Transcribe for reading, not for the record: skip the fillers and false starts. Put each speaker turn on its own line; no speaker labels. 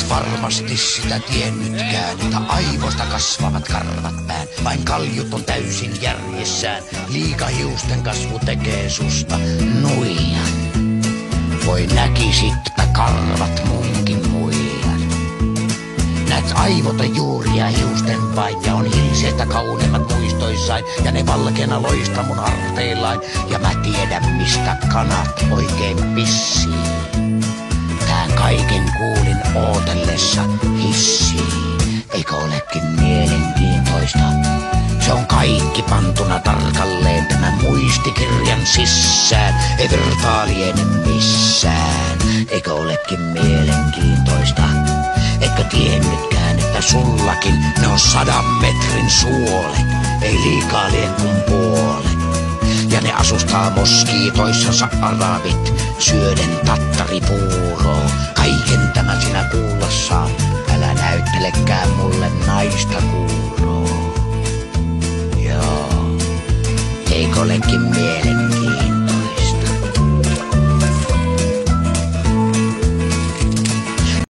varmasti sitä tiennytkään, että aivoista kasvavat karvat pään. Vain kaljut on täysin järjessään. Liikahiusten kasvu tekee susta nuijan. Voi näkisitpä karvat munkin muijan. Näet aivot on juuria hiusten vain ja on hilseitä kauneimmat muistoissain. Ja ne valkeana loista mun harteillain. Ja mä tiedän mistä kanat oikein pissii. Tän kaiken kuulin ootellessa hissiin. Eikö olekin mielenkiintoista? Se on kaikki pantuna tarkalleen tämän muistikirjan sisään. Ei virtaa liene missään. Eikö olekin mielenkiintoista? Etkö tiennytkään, että sullakin ne on 100 metrin suolet? Ei liikaa lien kun puolet. Ja ne asustaa moskiitoissansa arabit syöden tattaripuuroa. Kaiken